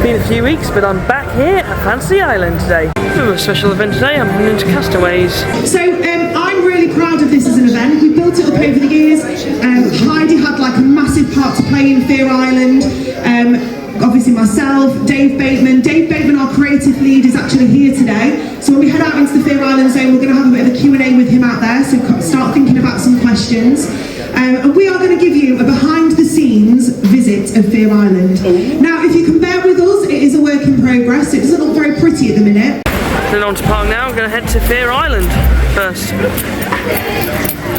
been a few weeks, but I'm back here at Fantasy Island today. We have a special event today. I'm heading into Castaways. So I'm really proud of this as an event. We built it up over the years. Heidi had like a massive part to play in Fear Island. Obviously myself, Dave Bateman. Dave Bateman, our creative lead, is actually here today. So when we head out into the Fear Island zone, we're going to have a bit of a Q&A with him out there. So start thinking about some questions. And we are going to give you a behind-the-scenes visit of Fear Island. Now, if you can bear with us, it is a work in progress. It doesn't look very pretty at the minute. Then on to park now. I'm going to head to Fear Island first.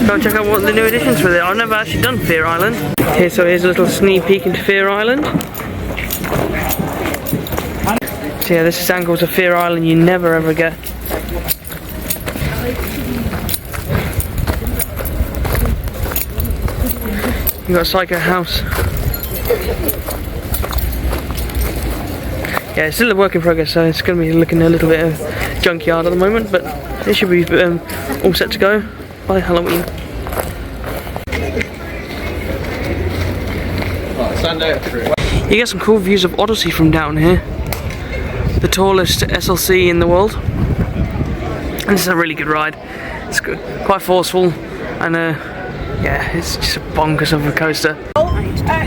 Go and check out what the new additions with it. I've never actually done Fear Island. So here's a little sneak peek into Fear Island. So yeah, this is angles of Fear Island you never ever get. You've got Psycho House. Yeah, it's still a work in progress, so it's going to be looking a little bit of junkyard at the moment, but it should be all set to go by Halloween. You get some cool views of Odyssey from down here. The tallest SLC in the world. And this is a really good ride. It's good, quite forceful, and yeah, it's just a bonkers of a coaster.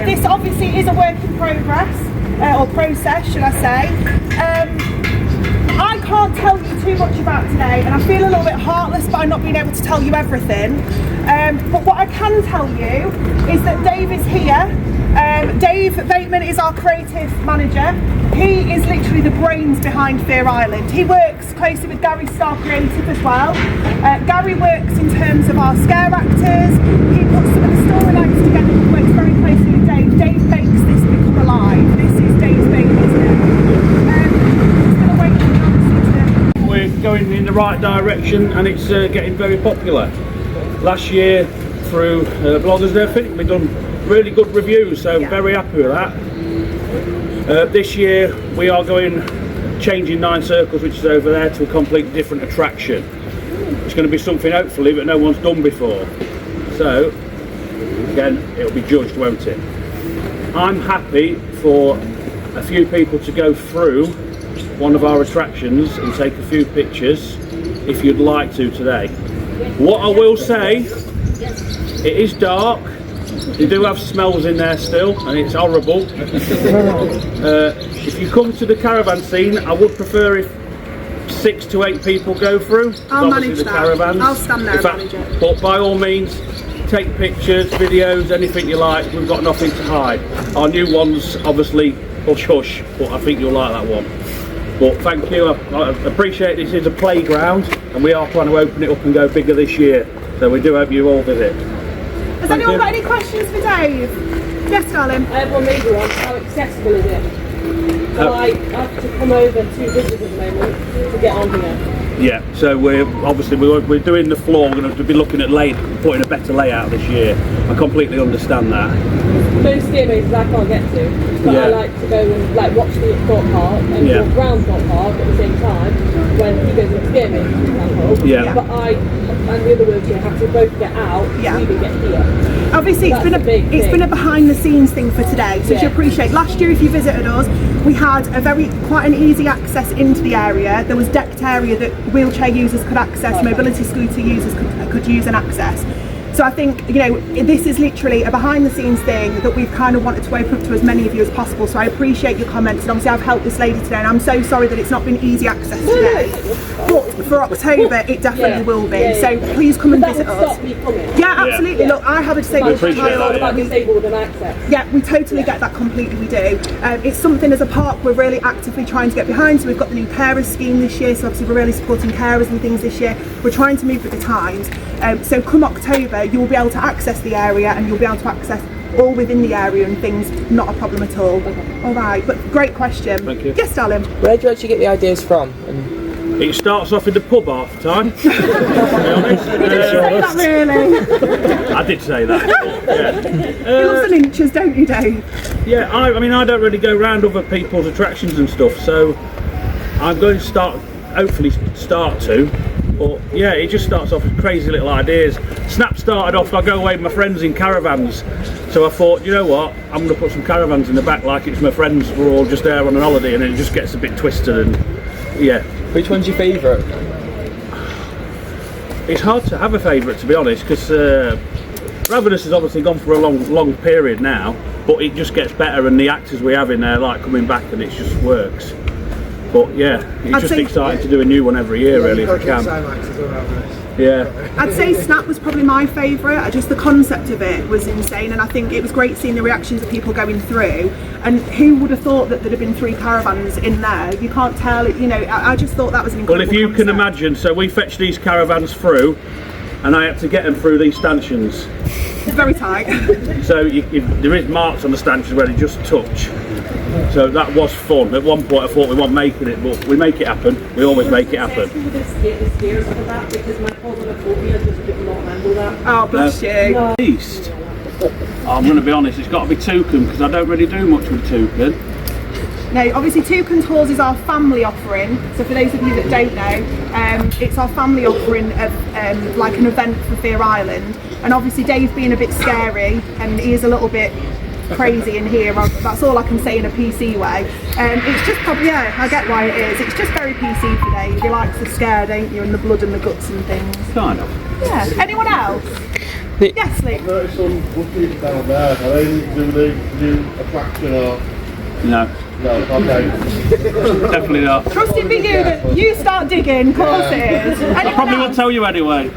This obviously is a work in progress, or process, should I say. I can't tell you too much about today, and I feel a little bit heartless by not being able to tell you everything. But what I can tell you is that Dave is here. Dave Bateman is our creative manager. He is literally the brains behind Fear Island. He works closely with Gary Star Creative as well. Gary works in terms of our scare actors. He puts some of the storylines together and works very closely with Dave. Dave makes this become alive. This is Dave's baby, isn't it? We're going in the right direction, and it's getting very popular. Last year, through bloggers and everything, we've done really good reviews, so very happy with that. This year we are changing 9 Circles, which is over there, to a completely different attraction. It's going to be something hopefully that no one's done before, so again it'll be judged, won't it? I'm happy for a few people to go through one of our attractions and take a few pictures if you'd like to today. What I will say, it is dark. You do have smells in there still, and it's horrible. If you come to the caravan scene, I would prefer if 6 to 8 people go through. I'll manage the that. Caravans. I'll stand there and manage it. But by all means, take pictures, videos, anything you like. We've got nothing to hide. Our new one's obviously hush hush, but I think you'll like that one. But thank you, I appreciate this is a playground, and we are trying to open it up and go bigger this year. So we do hope you all visit. Has anyone got any questions for Dave? Yes, darling. Well, maybe one. How accessible is it? So I have to come over 2 visits at the moment to get on here. Yeah, so we're doing the floor. We're going to be looking at putting a better layout this year. I completely understand that. Most scare mazes I can't get to, but I like to go and watch the thought park and walk around thought park at the same time when he goes into scare mazes, for example. Yeah. But I and the other wheelchair have to both get out to even get here. Obviously, it's been a behind the scenes thing for today, so you appreciate. Last year, if you visited us, we had quite an easy access into the area. There was decked area that wheelchair users could access, mobility scooter users could use and access. So I think, you know, this is literally a behind the scenes thing that we've kind of wanted to open up to as many of you as possible. So I appreciate your comments, and obviously I've helped this lady today, and I'm so sorry that it's not been easy access today. But for October, it definitely will be. So please come and visit us. Yeah, absolutely. Look, I have a disabled child. Yeah, we totally get that completely. We do. It's something as a park we're really actively trying to get behind. So we've got the new carers scheme this year. So obviously we're really supporting carers and things this year. We're trying to move with the times. So come October, you'll be able to access the area, and you'll be able to access all within the area and things, not a problem at all. All right, but great question. Thank you. Yes, darling. Where do you actually get the ideas from? It starts off in the pub half the time, to be honest. You didn't say that, really. I did say that. Yeah. You love the inches, don't you, Dave? Yeah, I mean, I don't really go around other people's attractions and stuff, so I'm going to hopefully start to, But yeah, it just starts off with crazy little ideas. Snap started off, I go away with my friends in caravans. So I thought, you know what, I'm going to put some caravans in the back like it's my friends, we're all just there on an holiday, and it just gets a bit twisted and yeah. Which one's your favourite? It's hard to have a favourite, to be honest, because Ravenous has obviously gone for a long period now, but it just gets better, and the actors we have in there like coming back, and it just works. But yeah, it's just exciting to do a new one every year, really, if I can. Yeah. I'd say Snap was probably my favourite. Just the concept of it was insane, and I think it was great seeing the reactions of people going through. And who would have thought that there'd have been 3 caravans in there? You can't tell. You know, I just thought that was an incredible Well, if you concept. can imagine, so we fetched these caravans through, and I had to get them through these stanchions. It's very tight. So there is marks on the stanchions where they just touch. So that was fun. At one point I thought we weren't making it, but we make it happen. We always make it happen. Oh, bless you. East. I'm going to be honest, it's got to be toucan, because I don't really do much with toucan. No, obviously Toucan Tours is our family offering. So for those of you that don't know, it's our family offering of like an event for Fear Island. And obviously Dave being a bit scary, and he is a little bit crazy in here, that's all I can say in a PC way. It's just probably, yeah, I get why it is. It's just very PC for Dave. He likes the scare, don't you, and the blood and the guts and things. Kind of. Yeah. Anyone else? Yes, Lee. There's some bookies down there. Are they do the new attraction or? No. No, okay. Definitely not. Trust it be you that you start digging, of course it is. I probably won't tell you anyway.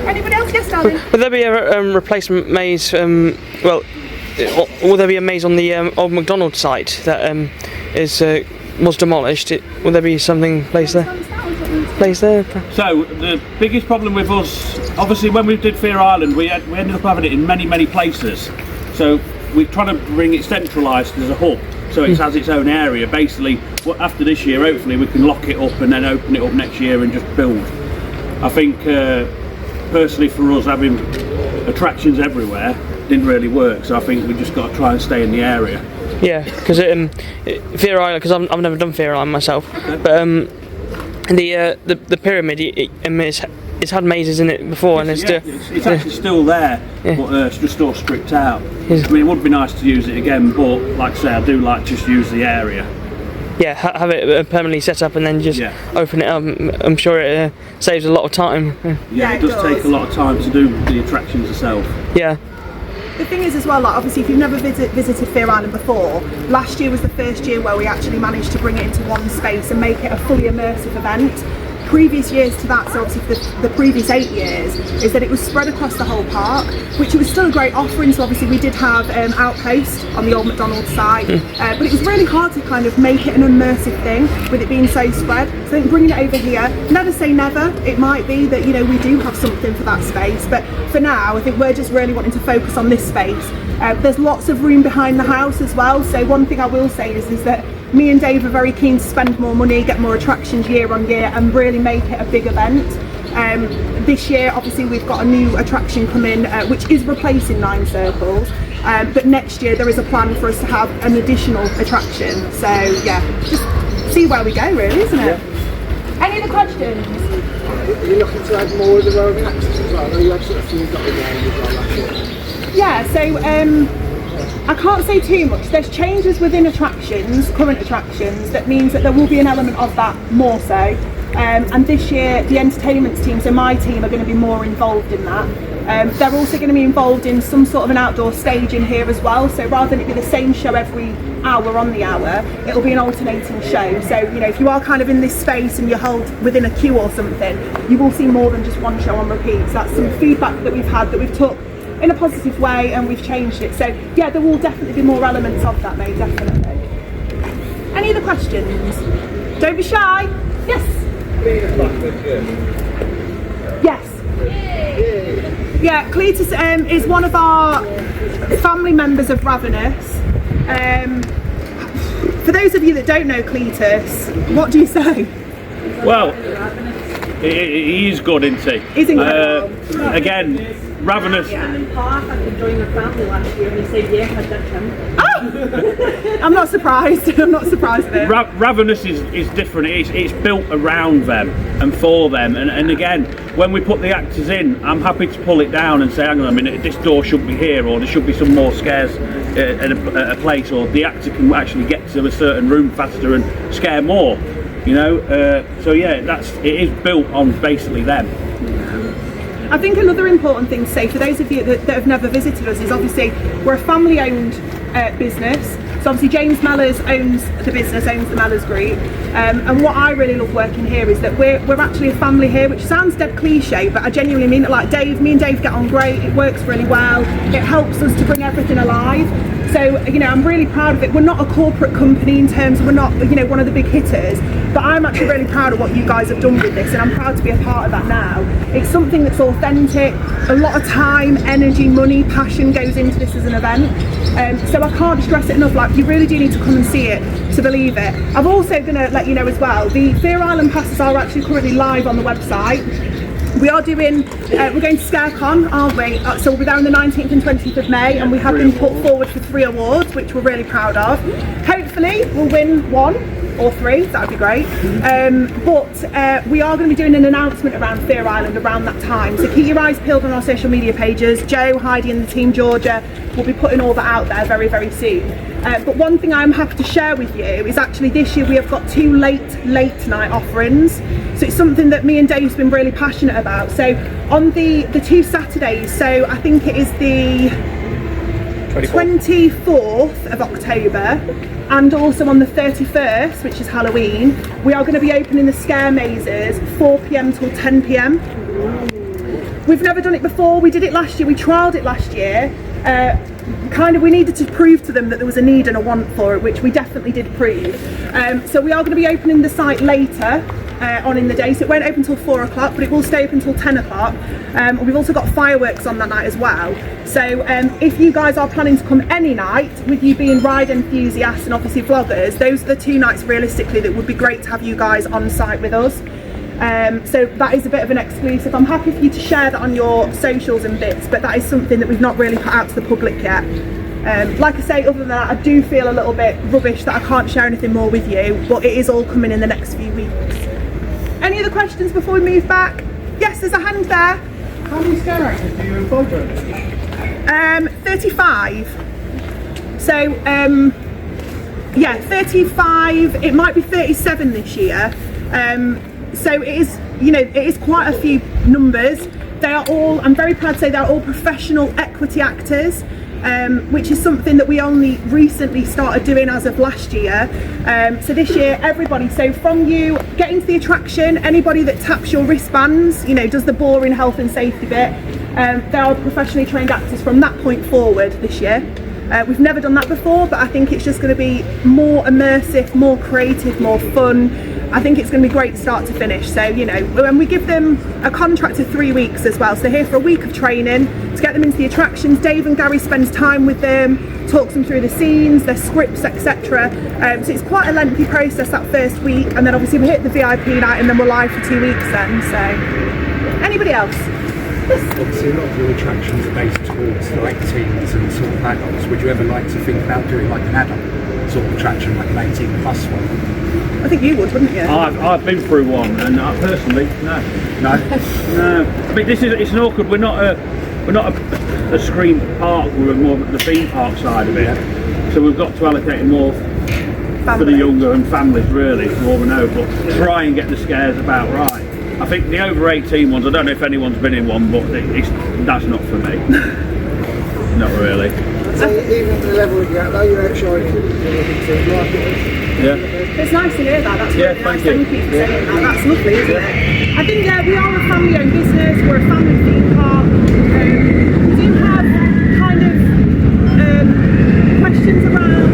Anybody else? Yes, darling. Would there be a replacement maze? Well, will there be a maze on the old McDonald's site that was demolished? Will there be something placed there? So the biggest problem with us, obviously, when we did Fear Island, we ended up having it in many places. So we're trying to bring it centralised as a hub, so it has its own area. Basically, after this year, hopefully we can lock it up and then open it up next year and just build. I think personally for us, having attractions everywhere didn't really work, so I think we just got to try and stay in the area. Yeah, because Fear Island, because I've never done Fear Island myself, Okay. but the pyramid, it's had mazes in it before, and it's actually still there, Yeah. but it's just all stripped out. Yeah. I mean, it would be nice to use it again, but like I say, I do like to just use the area. yeah, have it permanently set up and then just open it up. I'm sure it saves a lot of time. Yeah, it does take a lot of time to do the attractions itself. Yeah. The thing is as well, like obviously if you've never visited Fear Island before, last year was the first year where we actually managed to bring it into one space and make it a fully immersive event. Previous years to that, so obviously the previous 8 years, is that it was spread across the whole park, which was still a great offering. So obviously we did have Outpost on the old McDonald's site, but it was really hard to kind of make it an immersive thing with it being so spread. So I think bringing it over here, never say never, it might be that, you know, we do have something for that space, but for now I think we're just really wanting to focus on this space. There's lots of room behind the house as well, so one thing I will say is that me and Dave are very keen to spend more money, get more attractions year on year, and really make it a big event. This year, obviously, we've got a new attraction coming, which is replacing 9 Circles. But next year, there is a plan for us to have an additional attraction. So, yeah, just see where we go, really, isn't it? Yeah. Any other questions? Are you looking to add more of the road access as well? I know you had sort of few got the game as well last year. Yeah, so I can't say too much. There's changes within attractions, current attractions, that means that there will be an element of that more so. And this year, the entertainment team, so my team, are going to be more involved in that. They're also going to be involved in some sort of an outdoor stage in here as well. So rather than it be the same show every hour on the hour, it'll be an alternating show. So, you know, if you are kind of in this space and you're held within a queue or something, you will see more than just one show on repeat. So that's some feedback that we've had that we've took in a positive way, and we've changed it. So yeah, there will definitely be more elements of that, mate, definitely. Any other questions? Don't be shy. Yes. Yes. Yeah, Cletus is one of our family members of Ravenous. For those of you that don't know Cletus, what do you say? Well, he is good, isn't he? He's incredible. Again, Ravenous. Park, I joined the family last year and they said yes, I did come. I'm not surprised. I'm not surprised at it. Ravenous is different. It's built around them and for them. And again, when we put the actors in, I'm happy to pull it down and say, hang on a minute, this door should be here, or there should be some more scares at a place, or the actor can actually get to a certain room faster and scare more. You know, so yeah, it is built on basically them. I think another important thing to say for those of you that have never visited us is obviously we're a family-owned business. So obviously James Mellors owns the business, owns the Mellors Group, and what I really love working here is that we're actually a family here, which sounds dead cliche, but I genuinely mean it. Like me and Dave get on great, it works really well, it helps us to bring everything alive. So, you know, I'm really proud of it. We're not a corporate company in terms of, we're not, you know, one of the big hitters, but I'm actually really proud of what you guys have done with this, and I'm proud to be a part of that now. It's something that's authentic, a lot of time, energy, money, passion goes into this as an event. So I can't stress it enough, like, you really do need to come and see it to believe it. I'm also going to let you know as well, the Fear Island passes are actually currently live on the website. We are doing, we're going to ScareCon, aren't we? So we'll be there on the 19th and 20th of May, and we have been put forward for 3 awards, which we're really proud of. Hopefully we'll win 1 or 3, that would be great. But we are going to be doing an announcement around Fear Island around that time. So keep your eyes peeled on our social media pages. Joe, Heidi and the team Georgia will be putting all that out there very, very soon. But one thing I'm happy to share with you is actually this year we have got 2 late night offerings. So it's something that me and Dave's been really passionate about. So on the 2 Saturdays, so I think it is the 24th of October and also on the 31st, which is Halloween, we are going to be opening the scare mazes 4 PM till 10 PM. We've never done it before. We did it last year, we trialled it last year. We needed to prove to them that there was a need and a want for it, which we definitely did prove. So we are going to be opening the site later on in the day, so it won't open till 4 o'clock, but it will stay open till 10 o'clock. We've also got fireworks on that night as well. So if you guys are planning to come any night, with you being ride enthusiasts and obviously vloggers, those are the 2 nights realistically that would be great to have you guys on site with us. So that is a bit of an exclusive. I'm happy for you to share that on your socials and bits, but that is something that we've not really put out to the public yet. Like I say, other than that, I do feel a little bit rubbish that I can't share anything more with you, but it is all coming in the next few weeks. Any other questions before we move back? Yes, there's a hand there. How many scare actors do you involve in? 35. So, yeah, 35. It might be 37 this year. So it is, you know, it is quite a few numbers. They are all, I'm very proud to say, they're all professional equity actors. Which is something that we only recently started doing as of last year. So this year, everybody, so from you getting to the attraction, anybody that taps your wristbands, you know, does the boring health and safety bit, they are professionally trained actors from that point forward this year. We've never done that before, but I think it's just going to be more immersive, more creative, more fun. I think it's going to be great start to finish. So, you know, when we give them a contract of 3 weeks as well, so they're here for a week of training to get them into the attractions. Dave and Gary spends time with them, talks them through the scenes, their scripts, etc. So it's quite a lengthy process that first week, and then obviously we hit the VIP night and then we're live for 2 weeks then. So, anybody else? Obviously a lot of your attractions are based towards like teens and sort of adults. Would you ever like to think about doing like an adult sort of attraction, like an 18 plus one? I think you would, wouldn't you? I've been through one, and I personally, no. I mean, it's an awkward. We're not a screen park. We're more the theme park side of it. Yeah. So we've got to allocate it more for the younger and families, really, more than over. But try and get the scares about right. I think the over 18 ones. I don't know if anyone's been in one, but that's not for me. Not really. So even the level of you're at, though, you're outshining. Yeah. It's nice to hear that. That's really nice. Thank you for saying that. That's lovely, isn't it? I think we are a family-owned business. We're a family theme park. We do have kind of questions around.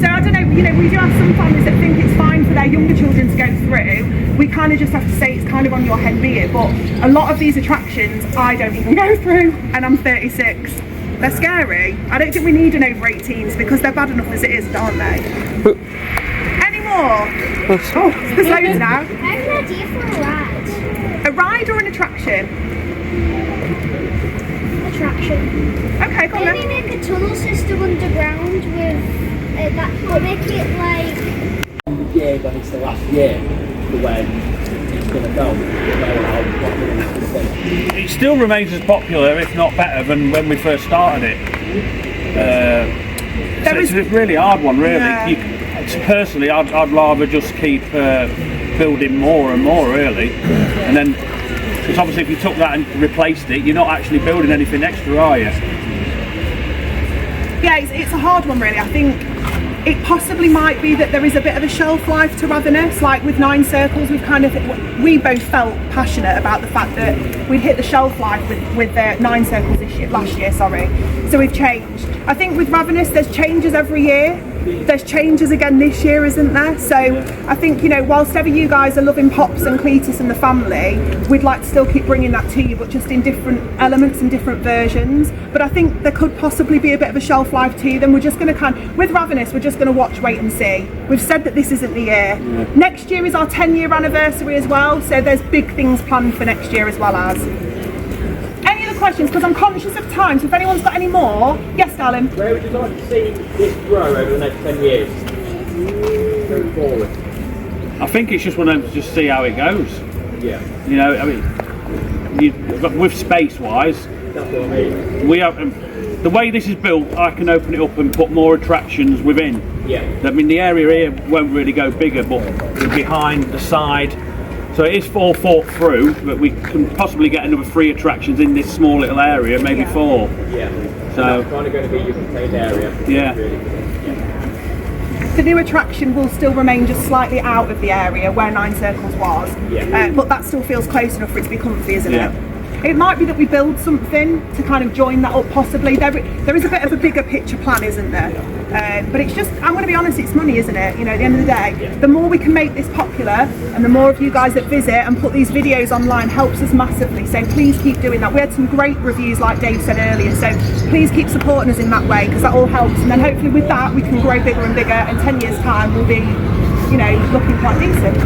So I don't know. You know, we do have some families that think it's fine for their younger children to go through. We kind of just have to say it's kind of on your head be it, but a lot of these attractions I don't even go through, and I'm 36. They're scary. I don't think we need an over 18s because they're bad enough as it is, aren't they? Any more more? Oh, there's loads now. I have an idea for a ride. A ride or an attraction? Attraction. Okay, go on Maybe then. make a tunnel system underground with that, but make it like. Year when it's the last year for when it's going to go. It still remains as popular, if not better, than when we first started it. So it's a really hard one, really. Yeah. Personally, I'd rather just keep building more and more, really. And then, because obviously if you took that and replaced it, you're not actually building anything extra, are you? Yeah, it's a hard one, really. I think it possibly might be that there is a bit of a shelf life to Ravenous. Like with 9 Circles, we both felt passionate about the fact that we'd hit the shelf life with 9 Circles last year, sorry. So we've changed. I think with Ravenous, there's changes every year. There's changes again this year, isn't there? So I think, you know, whilst ever you guys are loving Pops and Cletus and the family, we'd like to still keep bringing that to you, but just in different elements and different versions. But I think there could possibly be a bit of a shelf life to them. We're just going to with Ravenous, we're just going to watch, wait and see. We've said that this isn't the year. Next year is our 10-year anniversary as well, so there's big things planned for next year as well as. Any other questions? Because I'm conscious of time, so if anyone's got any more. Yes, darling? Where would you like to see this grow over the next 10 years? Going forward? I think it's just one of them to just see how it goes. Yeah. You know, I mean, with space-wise, that's what I mean. We have, the way this is built, I can open it up and put more attractions within. Yeah. I mean, the area here won't really go bigger, but behind, the side. So it is all thought through, but we can possibly get another 3 attractions in this small little area, maybe 4. Yeah. So that's kind of going to be your contained area. Yeah. Really. The new attraction will still remain just slightly out of the area where 9 Circles was, but that still feels close enough for it to be comfy, isn't it? It might be that we build something to kind of join that up possibly. There is a bit of a bigger picture plan, isn't there? But it's just, I'm going to be honest, it's money, isn't it? You know, at the end of the day, the more we can make this popular and the more of you guys that visit and put these videos online helps us massively. So please keep doing that. We had some great reviews like Dave said earlier, so please keep supporting us in that way because that all helps. And then hopefully with that we can grow bigger and bigger, and 10 years time we'll be, you know, looking quite decent.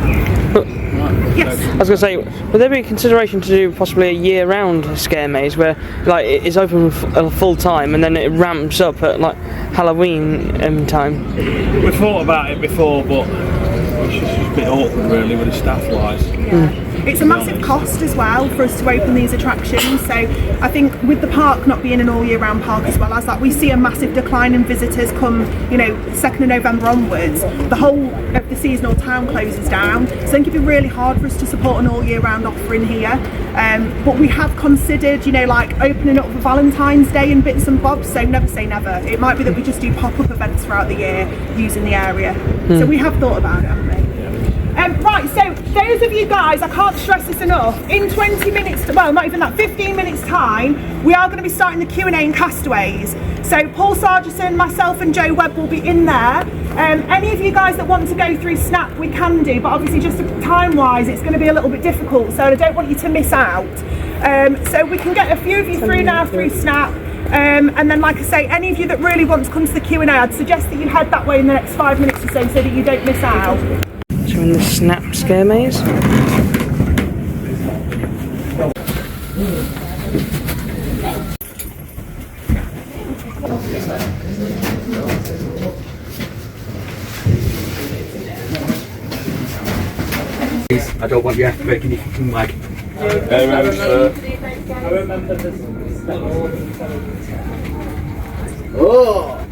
Yes. I was going to say, would there be a consideration to do possibly a year-round scare maze where, like, it's open full time and then it ramps up at like Halloween time? We've thought about it before, but it's just a bit awkward, really, with the staff-wise. Yeah. It's a massive cost as well for us to open these attractions, so I think with the park not being an all year round park as well as that, we see a massive decline in visitors come, you know, 2nd of November onwards. The whole of the seasonal town closes down, so I think it'd be really hard for us to support an all year round offering here. But we have considered, you know, like opening up for Valentine's Day and bits and bobs, so never say never. It might be that we just do pop-up events throughout the year using the area. So we have thought about it, haven't we? Right, so those of you guys, I can't stress this enough, in 20 minutes, well not even that, 15 minutes time, we are going to be starting the Q&A in Castaways. So Paul Sargison, myself and Joe Webb will be in there. Any of you guys that want to go through Snap, we can do, but obviously just time-wise it's going to be a little bit difficult, so I don't want you to miss out. So we can get a few of you through now through Snap. And then, like I say, any of you that really want to come to the Q&A, I'd suggest that you head that way in the next 5 minutes or so that you don't miss out. So we're in the Snap scare maze. I don't want you to make any fucking lag. Oh!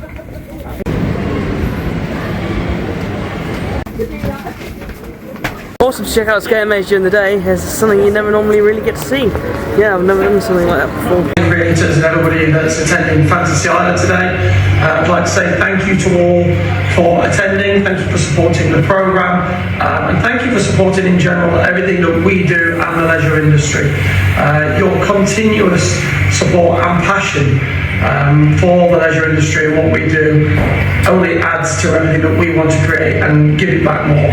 Awesome to check out Scare Maze during the day. It's something you never normally really get to see. Yeah, I've never done something like that before. Creators and everybody that's attending Fantasy Island today. I'd like to say thank you to all for attending, thank you for supporting the programme, and thank you for supporting in general everything that we do and the leisure industry. Your continuous support and passion for the leisure industry, and what we do only adds to everything that we want to create and give it back more.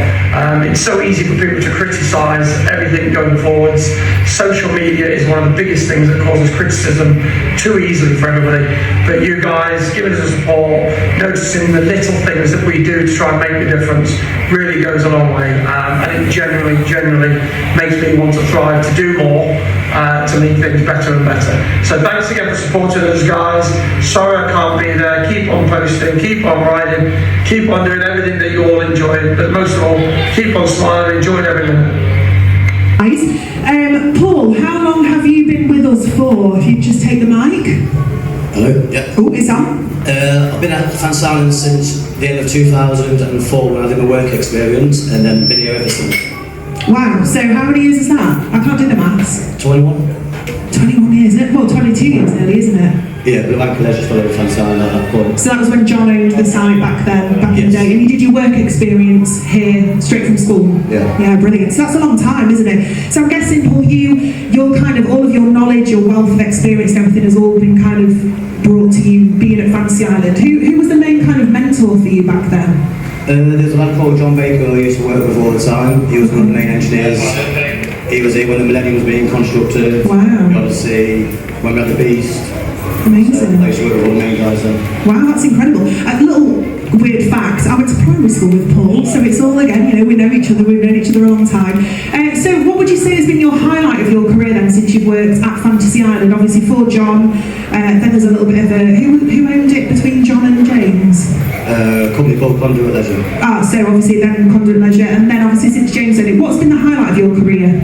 It's so easy for people to criticise everything going forwards. Social media is one of the biggest things that causes criticism too easily for everybody. But you guys giving us the support, noticing the little things that we do to try and make a difference really goes a long way. And it generally makes me want to thrive, to do more, to make things better and better. So thanks again for supporting us, guys. Sorry I can't be there. Keep on posting, keep on riding, keep on doing everything that you all enjoy, but most of all, keep on smiling, enjoying every minute. Nice. Paul, how long have you been with us for? If you just take the mic. Hello, yeah. Oh, it's on. I've been at Fantasy Island since the end of 2004 when I did my work experience, and then been here ever since. Wow, so how many years is that? I can't do the maths. 21? 21 years, isn't it? Well, 22 years nearly, isn't it? Yeah, but I've had leisure for Fantasy Island at that point. So that was when John owned the site back then, back in the day, and you did your work experience here, straight from school? Yeah. Yeah, brilliant. So that's a long time, isn't it? So I'm guessing, Paul, your kind of, all of your knowledge, your wealth of experience and everything has all been kind of brought to you being at Fantasy Island. Who was the main kind of mentor for you back then? There's a lad called John Baker who I used to work with all the time. He was one of the main engineers. He was here when the Millennium was being constructed. Wow. The Odyssey, when we had the Beast. Amazing. I used to work with all the main guys then. Wow, that's incredible. A little weird fact, I went to primary school with Paul, so it's all again, you know, we know each other, we've known each other a long time. So what would you say has been your highlight of your career then, since you've worked at Fantasy Island? Obviously for John, then there's a little bit of a, who owned it between John and James? A company called Conduit Leisure. Ah, so obviously then Conduit Leisure, and then obviously since James owned it, what's been the highlight of your career?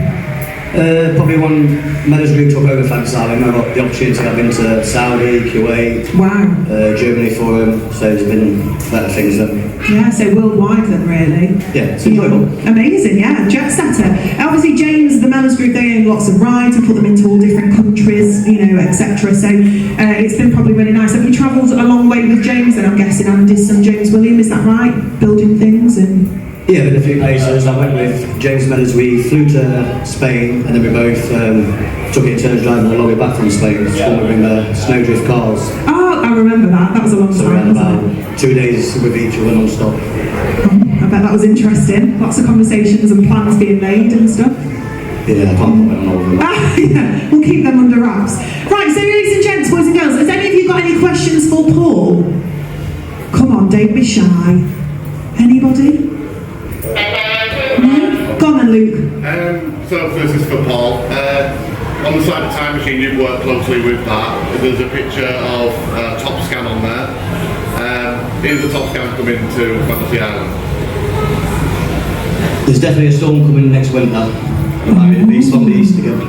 Probably when Meadows Group took over Fantasy Island, I got the opportunity to have been to Saudi, Kuwait, wow. Germany for him, so there's been better things then. Yeah, so worldwide then really. Yeah, it's enjoyable. Amazing, yeah, jet setter. Obviously James, the Mellors Group, they own lots of rides and put them into all different countries, you know, etc. So it's been probably really nice. Have you travelled a long way with James then, I'm guessing, and did some James William, is that right? Building things and... Yeah, been a few places. I went with James Meadows. We flew to Spain, and then we both took it in turns driving the lorry back from Spain to bring the snowdrift cars. Oh, I remember that. That was a long so time. So we had about 2 days with each other non-stop. I bet that was interesting. Lots of conversations and plans being made and stuff. Yeah, I can't comment on all of them. Yeah, we'll keep them under wraps. Right, so ladies and gents, boys and girls, has any of you got any questions for Paul? Come on, don't be shy. Anybody? No? Go on then, Luke. So this is for Paul. On the side of Time Machine, you've worked closely with that. There's a picture of Top Scan on there. Is the Top Scan coming to Fantasy Island? There's definitely a storm coming next winter. It might be the Beast from the east again.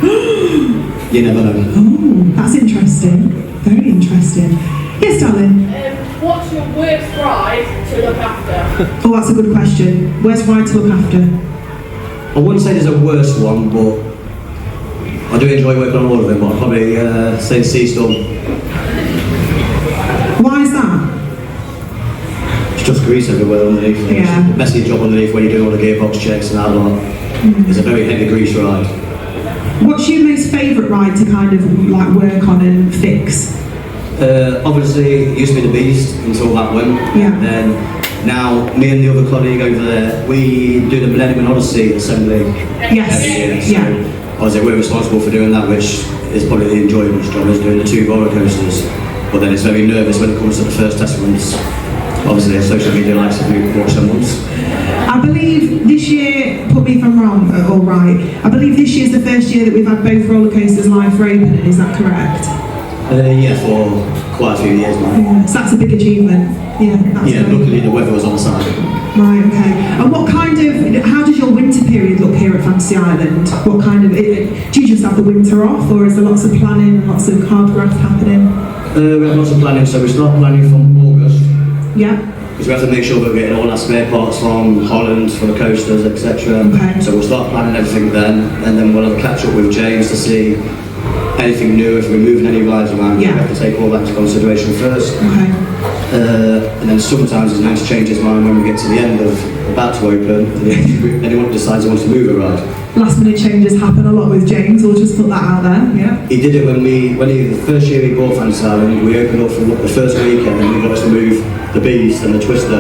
You never know. Oh, that's interesting. Very interesting. Yes, darling? What's your worst ride to look after? Oh, that's a good question. Worst ride to look after? I wouldn't say there's a worst one, but I do enjoy working on all of them, but I'd probably say Sea Storm. Why is that? It's just grease everywhere underneath. Yeah. It's a messy job underneath when you're doing all the gearbox checks and that lot. It's a very heavy grease ride. What's your most favourite ride to kind of like work on and fix? Obviously, it used to be the Beast until that went. Yeah. Then now, me and the other colleague over there, we do the Millennium and Odyssey assembly Yes. every year. So Yeah. obviously, we're responsible for doing that, which is probably the enjoyable job, is doing the 2 roller coasters. But then it's very nervous when it comes to the first test runs. Obviously, social media likes if we watch them once. I believe this year, put me if I'm wrong or right, I believe this year's the first year that we've had both roller coasters live for opening, is that correct? Yeah, for quite a few years now. Yeah, so that's a big achievement. Yeah, that's Yeah, great. luckily the weather was on side. Right, okay. And what kind of, how does your winter period look here at Fantasy Island? What kind of, do you just have the winter off, or is there lots of planning and lots of hard graft happening? We have lots of planning, so we start planning from August. Yeah. Because we have to make sure we're getting all our spare parts from Holland for the coasters, etc. Okay. So we'll start planning everything then, and then we'll have a catch up with James to see anything new, if we're moving any rides around, we have to take all that into consideration first. Okay. And then sometimes it's nice to change his mind when we get to the end of about to open, and anyone decides he wants to move a ride. Last minute changes happen a lot with James, we'll just put that out there, yeah. He did it when the first year he bought Fantasy Island, we opened up for the first weekend and he got us to move the Beast and the Twister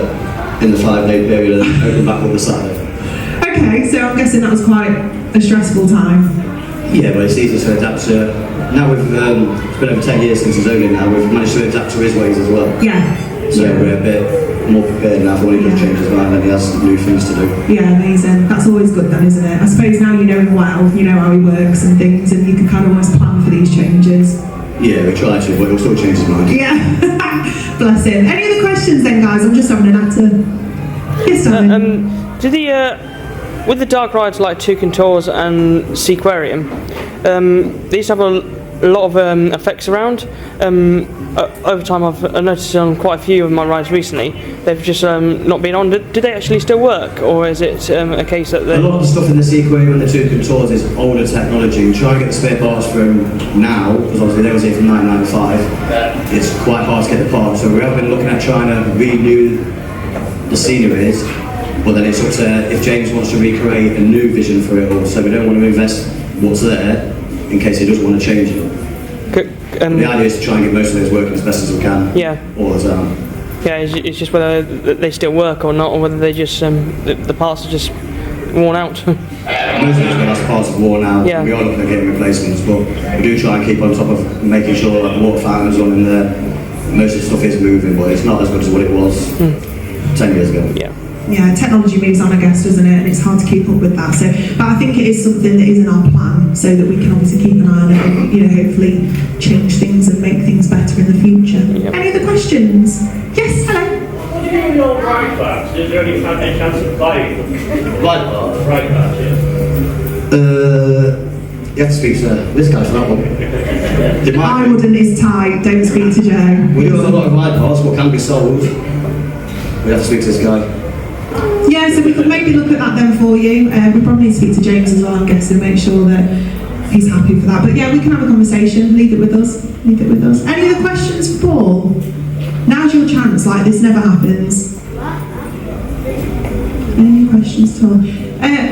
in the 5-day period and open back up the Saturday. Okay, so I'm guessing that was quite a stressful time. Yeah, but it's easy to adapt to. Now it's been over 10 years since he's owned it now, we've managed to adapt to his ways as well. Yeah. So we're a bit more prepared now for when he does change his mind and he has new things to do. Yeah, amazing. That's always good then, isn't it? I suppose now you know him well, you know how he works and things, and you can kind of almost plan for these changes. Yeah, we try to, but he'll still change his mind. Yeah. Bless him. Any other questions then, guys? I'm just having an actor. Yes, darling. Did the with the dark rides like Toucan Tours and Scarier, they used to have a lot of effects around. Over time, I've noticed on quite a few of my rides recently, they've just not been on. Do they actually still work, or is it a case that a lot of the stuff in the Scarier and the Toucan Tours is older technology. We try and get the spare parts from now, because obviously they was here from 1995. It's quite hard to get the parts, so we have been looking at trying to renew the sceneries. But then it's up to if James wants to recreate a new vision for it all, so we don't want to invest what's there in case he doesn't want to change it. The idea is to try and get most of those working as best as we can. Yeah. All the time. Yeah, it's just whether they still work or not, or whether they just the parts are just worn out. Most of those glass parts are worn out. Yeah. We are looking at getting replacements, but we do try and keep on top of making sure that the water fountain's on in there. Most of the stuff is moving, but it's not as good as what it was 10 years ago. Yeah. Yeah, technology moves on, I guess, doesn't it? And it's hard to keep up with that. So, but I think it is something that is in our plan, so that we can obviously keep an eye on it and, you know, hopefully change things and make things better in the future. Yep. Any other questions? Yes, hello. What do you do with your ride parts? Is there any chance of buying them? Ride parts? Ride parts, yeah. You have to speak to this guy for that one. I wouldn't, it's tight, don't speak to Joe. We do have a lot of ride parts, what can be sold. We have to speak to this guy. Yeah, so we could maybe look at that then for you. We probably need to speak to James as well, I'm guessing, make sure that he's happy for that. But yeah, we can have a conversation. Leave it with us. Leave it with us. Any other questions for Paul? Now's your chance. Like, this never happens. Any questions at all?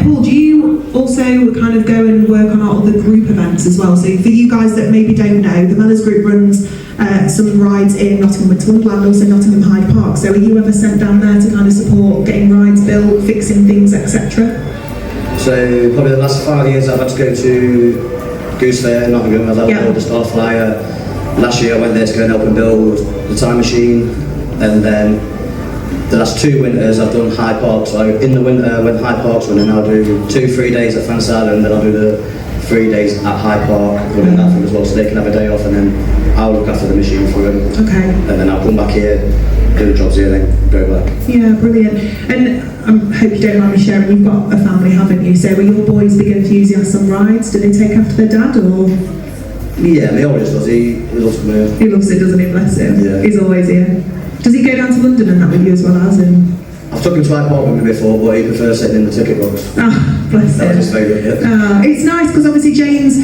Paul, do you also kind of go and work on our other group events as well? So for you guys that maybe don't know, the Mellors Group runs some rides in Nottingham Winter Wonderland, also Nottingham Hyde Park. So are you ever sent down there to kind of support getting rides built, fixing things, etc.? So probably the last 5 years I've had to go to Goose Fair, Nottingham, I've had to build the Starflyer. Last year I went there to go and help and build the Time Machine, and then the last 2 winters I've done Hyde Park. So in the winter when Hyde Park's running, I'll do 2-3 days at Fantasy Island, then I'll do the 3 days at Hyde Park running that thing as well, so they can have a day off, and then I'll look after the machine for them. Okay. And then I'll come back here, do the jobs here, then go back. Yeah, brilliant. And I hope you don't mind me sharing, you've got a family, haven't you? So were your boys big enthusiasts on rides? Do they take after their dad, or? Yeah, my oldest does. He loves me. He loves it, doesn't he? Bless him. Yeah. He's always here. Does he go down to London and that with you as well as in? I've took him to Hyde Park with me before, but he prefers sitting in the ticket box. Oh, bless him. That was his favourite, yeah. It's nice because obviously James,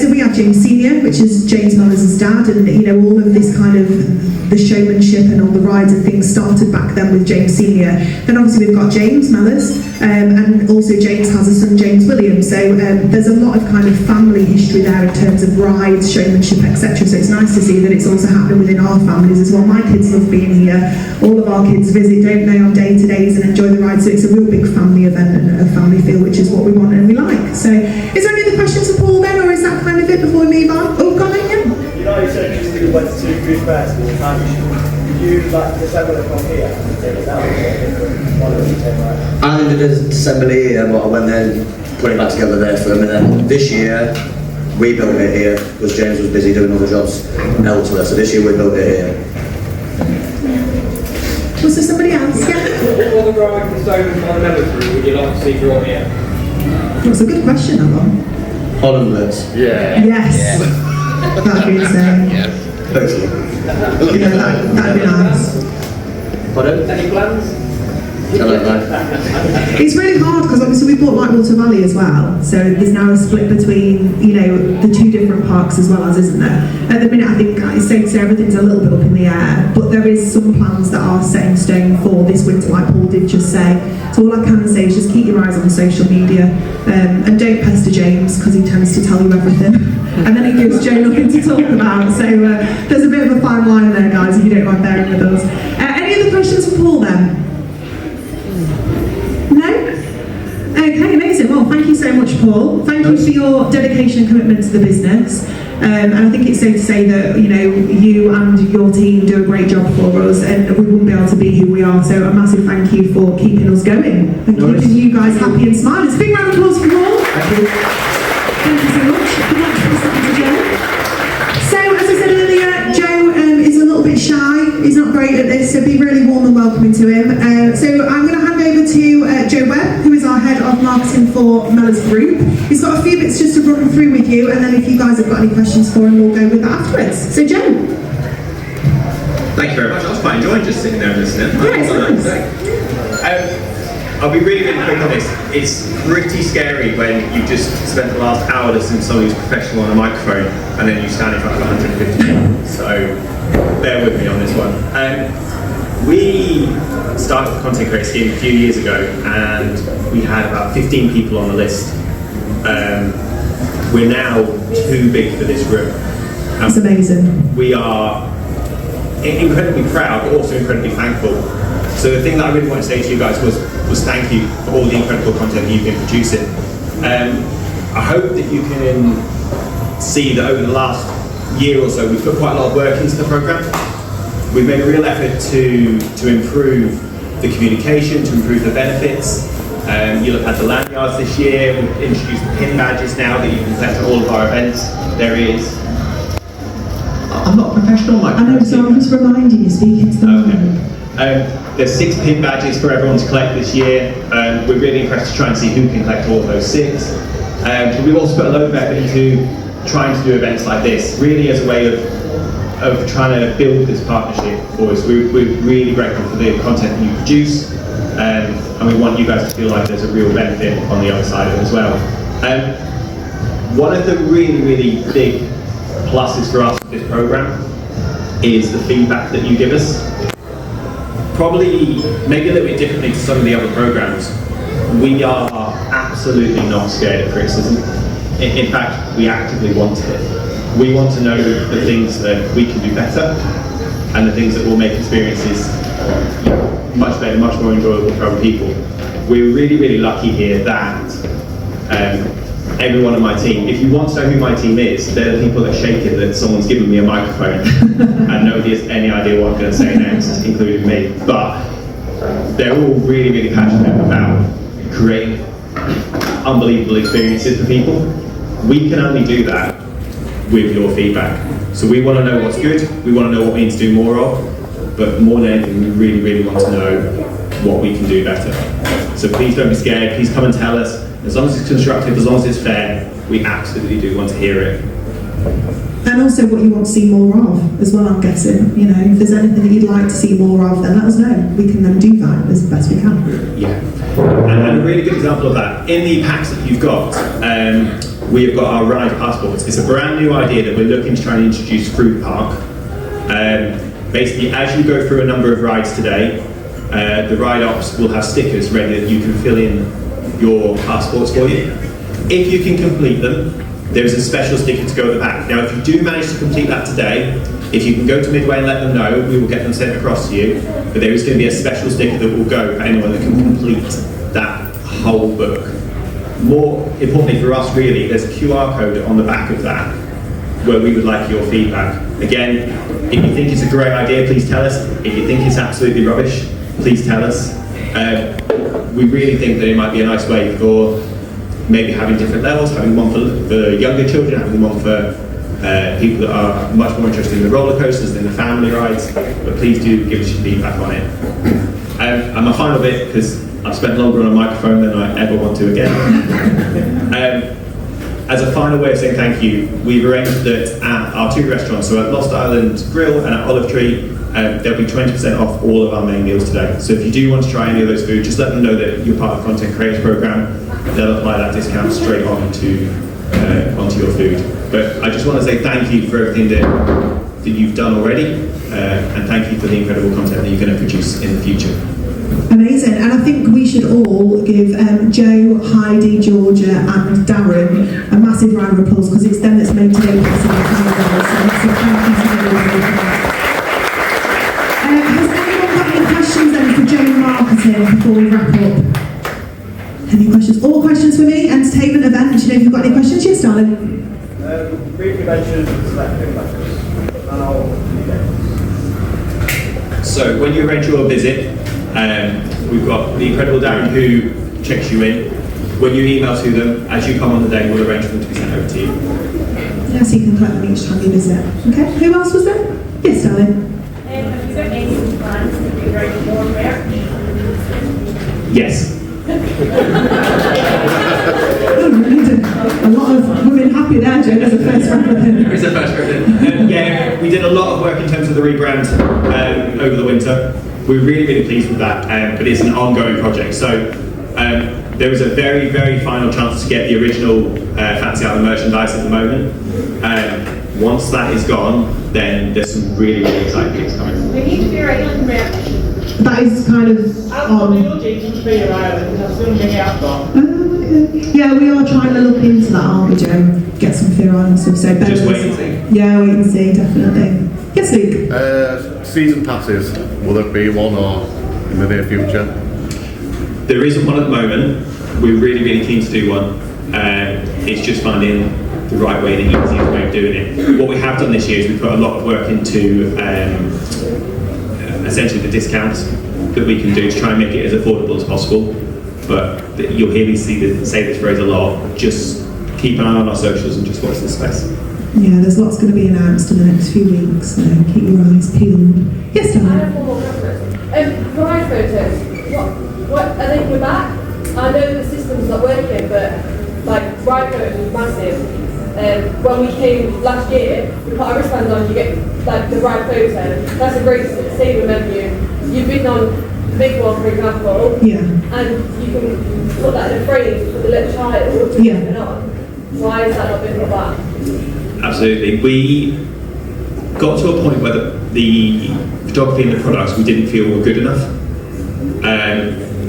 so we have James Senior, which is James Mellors' dad, and you know, all of this kind of the showmanship and all the rides and things started back then with James Senior. Then obviously we've got James Mellors, and also James has a son, James William. So there's a lot of kind of family history there in terms of rides, showmanship, etc. So it's nice to see that it's also happening within our families as well. My kids love being here. All of our kids visit, don't they, on day-to-days and enjoy the ride. So it's a real big family event and a family feel, which is what we want and we like. So is there any other questions for Paul then, or is that kind of it before we move on? Oh, go on then, yeah. You know, you said you went to Goose Festival and Time Machine. Could you like disassemble it from here and take it down? I did a assembly here, but I went there and put it back together there for a minute. This year, we built it here because James was busy doing other jobs elsewhere. So this year we built it here. Was there somebody else? Yeah. What other ride for stones on the Mellors Group would you like to see drawn here? That's a good question, that one. Ingoldmells. Yeah. Yes. That'd be insane. Hopefully. Yeah, that'd be nice. Pardon? Any plans? It's really hard because obviously we bought Lightwater Valley as well, so there's now a split between, you know, the two different parks as well as, isn't there? At the minute I think it's safe to say everything's a little bit up in the air, but there is some plans that are set in stone for this winter, like Paul did just say. So all I can say is just keep your eyes on social media, and don't pester James because he tends to tell you everything and then he gives Joe nothing to talk about, so there's a bit of a fine line there, guys, if you don't mind bearing with us. Any other questions for Paul then? No? Okay, amazing. Well, thank you so much, Paul. Thank you for your dedication and commitment to the business. And I think it's safe to say that, you know, you and your team do a great job for us, and we wouldn't be able to be who we are. So a massive thank you for keeping us going and keeping you guys happy and smiling. It's a big round of applause for Paul. Thank you. Thank you so much. Good luck to Joe. So, as I said earlier, Joe is a little bit shy. He's not great at this, so be really warm and welcoming to him. So I'm going to hand over to Joe Webb, who is our head of marketing for Mellors Group. He's got a few bits just to run through with you, and then if you guys have got any questions for him, we'll go with that afterwards. So, Joe. Thank you very much. I was quite enjoying just sitting there and listening. Yeah, it's nice. I'll be really, really quick on this. It's pretty scary when you just spent the last hour listening to someone who's professional on a microphone and then you stand in front of 150 people. So bear with me on this one. We started the content creator scheme a few years ago and we had about 15 people on the list. We're now too big for this room. That's amazing. We are incredibly proud, but also incredibly thankful. So the thing that I really want to say to you guys was thank you for all the incredible content you've been producing. I hope that you can see that over the last year or so we've put quite a lot of work into the programme. We've made a real effort to improve the communication, to improve the benefits. You'll have had the lanyards this year. We've introduced pin badges now that you can collect at all of our events. There is... I'm not a professional like I know, so I'm just reminding you, speaking to the there's 6 pin badges for everyone to collect this year. We're really impressed to try and see who can collect all of those 6. But we've also put a load of effort into trying to do events like this, really as a way of trying to build this partnership for us. We're really grateful for the content that you produce, and we want you guys to feel like there's a real benefit on the other side of it as well. One of the really, really big pluses for us with this programme is the feedback that you give us. Probably, maybe a little bit differently to some of the other programmes, we are absolutely not scared of criticism. In fact, we actively want it. We want to know the things that we can do better and the things that will make experiences much better, much more enjoyable for other people. We're really, really lucky here that everyone on my team, if you want to know who my team is, they're the people that shake it that someone's given me a microphone and nobody has any idea what I'm going to say next, including me. But they're all really, really passionate about creating unbelievable experiences for people. We can only do that with your feedback. So we want to know what's good, we want to know what we need to do more of, but more than anything, we really, really want to know what we can do better. So please don't be scared, please come and tell us. As long as it's constructive, as long as it's fair, we absolutely do want to hear it. And also what you want to see more of as well, I'm guessing. You know, if there's anything that you'd like to see more of, then let us know. We can then do that as best we can. Yeah. And a really good example of that, in the packs that you've got, we have got our ride passports. It's a brand new idea that we're looking to try and introduce through the park. Basically, as you go through a number of rides today, the ride ops will have stickers ready that you can fill in your passports for you. If you can complete them, there is a special sticker to go at the back. Now, if you do manage to complete that today, if you can go to Midway and let them know, we will get them sent across to you. But there is going to be a special sticker that will go for anyone that can complete that whole book. More importantly for us, really, there's a QR code on the back of that where we would like your feedback. Again, if you think it's a great idea, please tell us. If you think it's absolutely rubbish, please tell us. We really think that it might be a nice way for maybe having different levels, having one for younger children, having one for people that are much more interested in the roller coasters than the family rides, but please do give us your feedback on it. And my final bit, because I've spent longer on a microphone than I ever want to again. As a final way of saying thank you, we've arranged that at our 2 restaurants, so at Lost Island Grill and at Olive Tree, there'll be 20% off all of our main meals today. So if you do want to try any of those foods, just let them know that you're part of the Content Creators Programme. They'll apply that discount straight onto your food. But I just want to say thank you for everything that you've done already, and thank you for the incredible content that you're going to produce in the future. Amazing, and I think we should all give Joe, Heidi, Georgia and Darren a massive round of applause, because it's them that's made today possible. So thank you to everyone. Has anyone got any questions then for Joe and marketing before we wrap up? Any questions? All questions for me? Entertainment event, do you know if you've got any questions? Yes, darling. Briefly mentioned selecting letters. So when you arrange your visit, we've got the incredible Darren who checks you in. When you email to them, as you come on the day, we'll arrange for them to be sent over to you. Yeah, so you can collect them each time you visit. Okay, who else was there? Yes, darling. Have you got any plans to be writing more merch? Yes. A lot of women happy there, Joe. There's a first representative. There is a first representative. Yeah, we did a lot of work in terms of the rebrand over the winter. We're really, really pleased with that, but it's an ongoing project. So there was a very, very final chance to get the original Fancy Island merchandise at the moment. Once that is gone, then there's some really, really exciting things coming. We need to be writing merch. That is kind of yeah, we are trying to look into that, aren't we, Joe? Get some Fear Island stuff. So just wait and see. Yeah, wait and see, definitely. Yes, Luke. Season passes, will there be one or in the near future? There isn't one at the moment. We're really, really keen to do one. It's just finding the right way, the easiest way of doing it. What we have done this year is we put a lot of work into essentially the discounts that we can do to try and make it as affordable as possible. But you'll hear me say this phrase a lot. Just keep an eye on our socials and just watch this space. Yeah, there's lots going to be announced in the next few weeks, so keep your eyes peeled. Yes, I have one more question. Ride photos, what are they coming back? I know the system's not working, but like ride photos is massive. When we came last year, we put our wristbands on, you get like the ride photo. That's a great saving menu. You've been on the big one, for example, yeah, and you can put that in a frame for the little child. Yeah. On. Why is that not been put back? Absolutely. We got to a point where the photography and the products we didn't feel were good enough.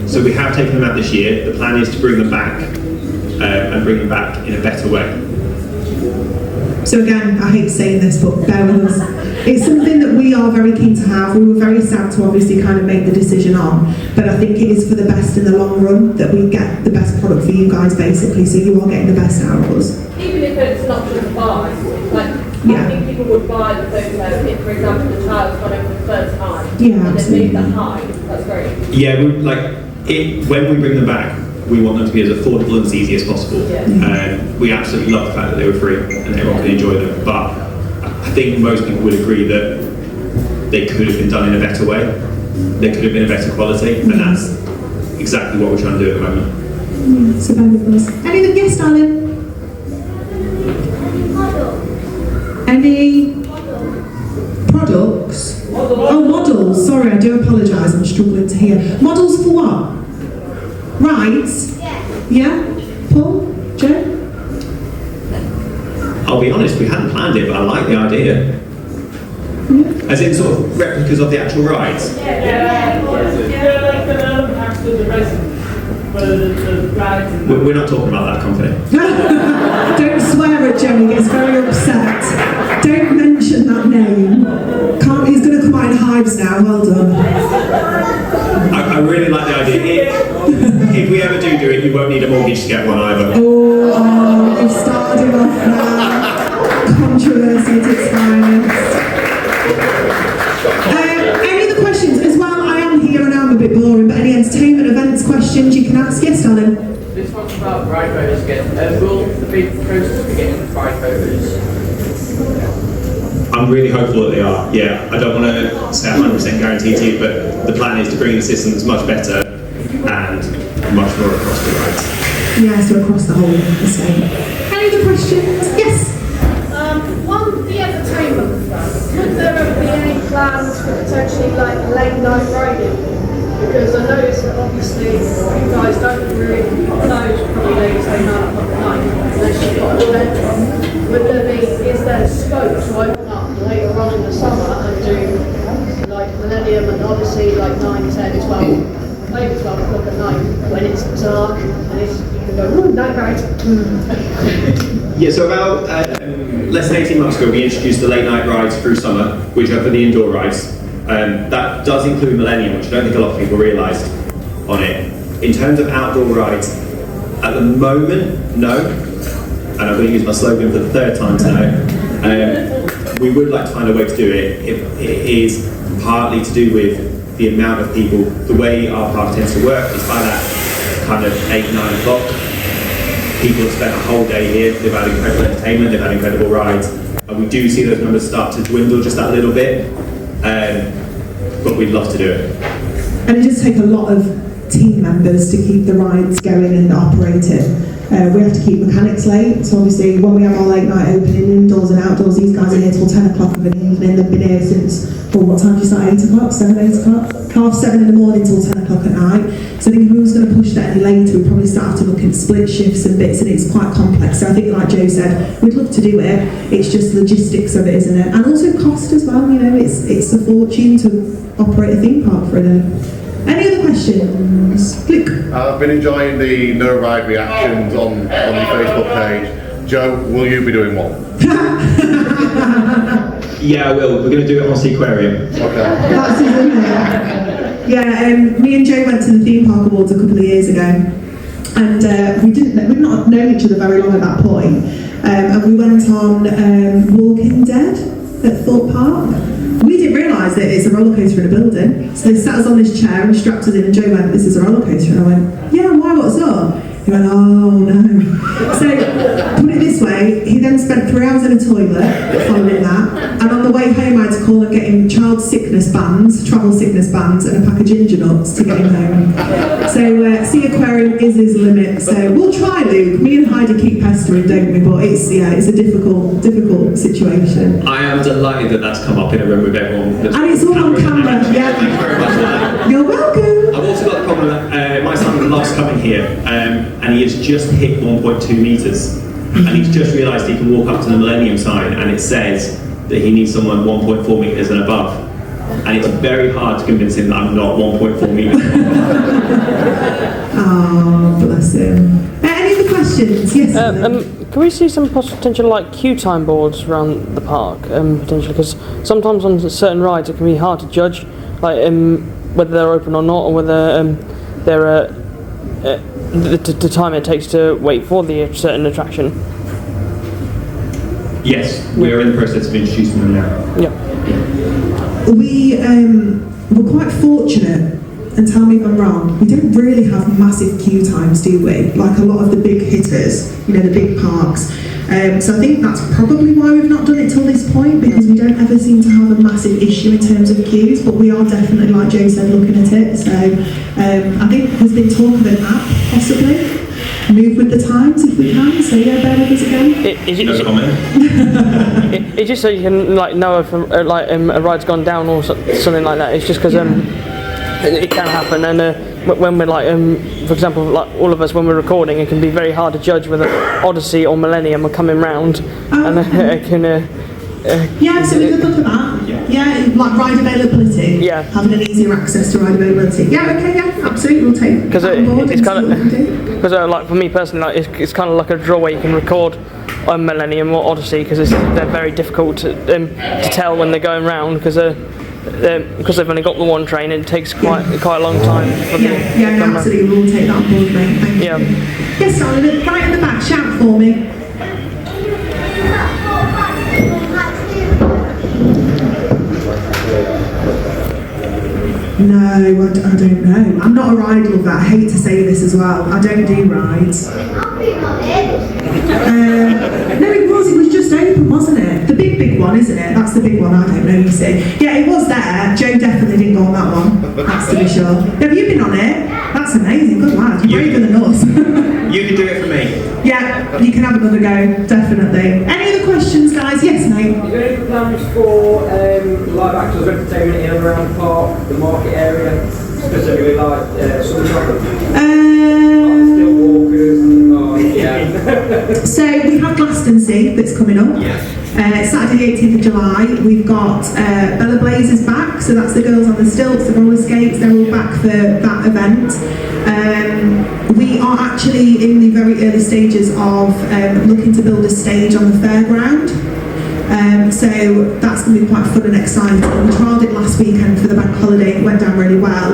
So we have taken them out this year. The plan is to bring them back and bring them back in a better way. So again, I hate saying this, but bear with us. It's something that we are very keen to have. We were very sad to obviously kind of make the decision on, but I think it is for the best in the long run that we get the best product for you guys, basically, so you are getting the best out of us. Even if it's an option to buy, like I think people would buy the photo if, for example, the child's gone over for the first time, and they've made that high. That's great. Yeah, when we bring them back, we want them to be as affordable and as easy as possible. Yeah. We absolutely love the fact that they were free and everyone could enjoy them, but I think most people would agree that they could have been done in a better way. They could have been a better quality, and that's exactly what we're trying to do at the moment. So bear with us. Anything? Yes, darling? Any products? Oh, models. Sorry, I do apologise. I'm struggling to hear. Models for what? Rides? Yeah. Paul? Joe? I'll be honest, we hadn't planned it, but I like the idea. Yeah. As in sort of replicas of the actual rides? Yeah, like the after the resident. We're not talking about that company. Don't swear at Joe, he gets very upset. Don't mention that name. He's going to come out in hives now, well done. I really like the idea. If we ever do it, you won't need a mortgage to get one either. Oh, we've started him off now. Controversy at its finest. Any other questions? As well, I am here and I'm a bit boring, but any entertainment events questions you can ask? Yes, darling. This one's about ride photos again. Will the big process be getting ride photos? I'm really hopeful that they are, yeah. I don't want to say 100% guarantee to you, but the plan is to bring the systems much better and much more across the rides. Yeah, so across the whole estate. Any other questions? Yes? On the entertainment front, would there be any plans for potentially like late night riding? Because I noticed that obviously you guys don't really close probably late say 9 o'clock at night unless you've got an event on. Is there scope to open up later on in the summer and do like Millennium and Odyssey like 9, 10, 12, maybe 12 o'clock at night when it's dark and you can go, ooh, night ride. Yeah, so about less than 18 months ago we introduced the late night rides through summer, which are for the indoor rides. That does include Millennium, which I don't think a lot of people realised on it. In terms of outdoor rides, at the moment, no. And I'm going to use my slogan for the third time tonight. We would like to find a way to do it. It is partly to do with the amount of people. The way our park tends to work is by that kind of 8, 9 o'clock. People have spent a whole day here, they've had incredible entertainment, they've had incredible rides. And we do see those numbers start to dwindle just that little bit. But we'd love to do it. And it does take a lot of team members to keep the rides going and operating. We have to keep mechanics late, so obviously when we have our late night opening indoors and outdoors, these guys are here till 10 o'clock of the evening. They've been here since, what time do you start, 8 o'clock, 7, 8 o'clock? 7:30 in the morning till 10 o'clock at night. So I think if we was going to push that any later, we'd probably start to look at split shifts and bits, and it's quite complex. So I think, like Joe said, we'd love to do it, it's just logistics of it, isn't it? And also cost as well, you know, it's a fortune to operate a theme park for a day. Any other questions? Click. I've been enjoying the no ride reactions on your Facebook page. Joe, will you be doing one? Yeah, I will. We're going to do it on Scarier. Okay. That's his limit. Yeah, me and Joe went to the theme park awards a couple of years ago, and we'd not known each other very long at that point, and we went on Walking Dead at Thorpe Park. We didn't realise that it's a rollercoaster in a building, so they sat us on this chair and strapped us in, and Joe went, "This is a rollercoaster," and I went, "Yeah, why, what's up?" He went, "Oh no." So, put it this way, he then spent 3 hours in a toilet following that, and on the way home I had to call and get him travel sickness bands, and a pack of ginger nuts to get him home. So, Scarier is his limit, so we'll try, Luke. Me and Heidi keep pestering, don't we, but it's a difficult situation. I am delighted that that's come up in a room with everyone. And it's all on camera, yeah. Thank you very much for that. You're welcome. I've also got the problem that my son loves coming here, and he has just hit 1.2 metres, and he's just realised he can walk up to the Millennium sign, and it says that he needs someone 1.4 metres and above, and it's very hard to convince him that I'm not 1.4 metres. Oh, bless him. Any other questions? Yes. Can we see some potential like queue time boards around the park, potentially? Because sometimes on certain rides it can be hard to judge, like whether they're open or not, or whether they're the time it takes to wait for the certain attraction. Yes, we are in the process of introducing them now. Yeah. We're quite fortunate, and tell me if I'm wrong, we don't really have massive queue times, do we? Like a lot of the big hitters, you know, the big parks. So I think that's probably why we've not done it till this point, because we don't ever seem to have a massive issue in terms of queues, but we are definitely, like Joe said, looking at it. So I think there's been talk of an app, possibly. Move with the times if we can, so yeah, bear with us again. No comment. It's just so you can like know if a ride's gone down or something like that. It's just because it can happen, and when we're like, for example, like all of us when we're recording, it can be very hard to judge whether Odyssey or Millennium are coming round, and it can. Yeah, so we could look at that. Yeah, like ride availability. Yeah. Having an easier access to ride availability. Yeah, okay, yeah, absolutely, we'll take because it's kind of because like for me personally, like it's kind of like a draw where you can record on Millennium or Odyssey because they're very difficult to tell when they're going round because they've only got the one train. It takes quite a long time. For absolutely, we'll take that on board, mate. Thank you. Yes, Simon, right at the back, shout for me. No, I don't know. I'm not a ride lover. I hate to say this as well. I don't do rides. No, it was just open, wasn't it? The big one, isn't it? That's the big one, I don't know, you see. Yeah, it was there. Joe definitely didn't go on that one. That's to be sure. Have you been on it? That's amazing. Good lad. You're braver than us. You can do it for me. Yeah, you can have another go, definitely. Any other questions, guys? Yes, mate. Is there any plans for live factors of entertainment in and around the park, the market area, specifically like summer shopping? Still walkers. Oh, yeah. So we have Glastonbury that's coming up. Saturday the 18th of July, we've got Bella Blazers back, so that's the girls on the stilts, the roller skates, they're all back for that event. We are actually in the very early stages of looking to build a stage on the fairground. So that's going to be quite fun and exciting. We trialled it last weekend for the bank holiday, it went down really well.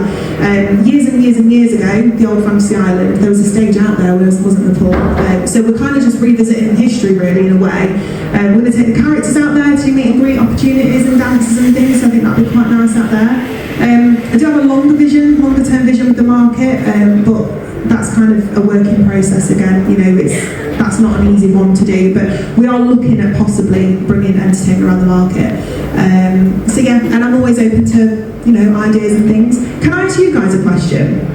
Years and years and years ago, the old Fantasy Island, there was a stage out there where there wasn't the pool. So we're kind of just revisiting history really in a way. We're going to take the characters out there to meet and greet opportunities and dances and things, so I think that'll be quite nice out there. I do have a longer term vision with the market, but that's kind of a working process again, you know, that's not an easy one to do, but we are looking at possibly bringing entertainment around the market. So yeah, and I'm always open to, you know, ideas and things. Can I ask you guys a question?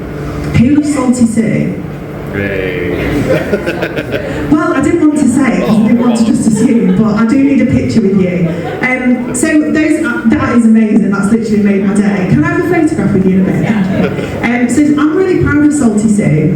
Who loves Salty Sea? Well, I didn't want to say it because I didn't want to just assume, but I do need a picture with you. So that is amazing, that's literally made my day. Can I have a photograph with you in a bit? So I'm really proud of Salty Sea.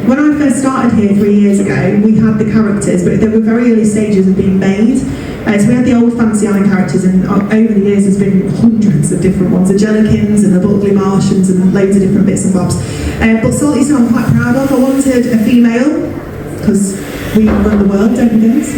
When I first started here 3 years ago, we had the characters, but they were very early stages of being made. So we had the old Fantasy Island characters, and over the years there's been hundreds of different ones, the Jellikins and the Buckley Martians and loads of different bits and bobs. But Salty Sea I'm quite proud of. I wanted a female, because we run the world, don't we guys?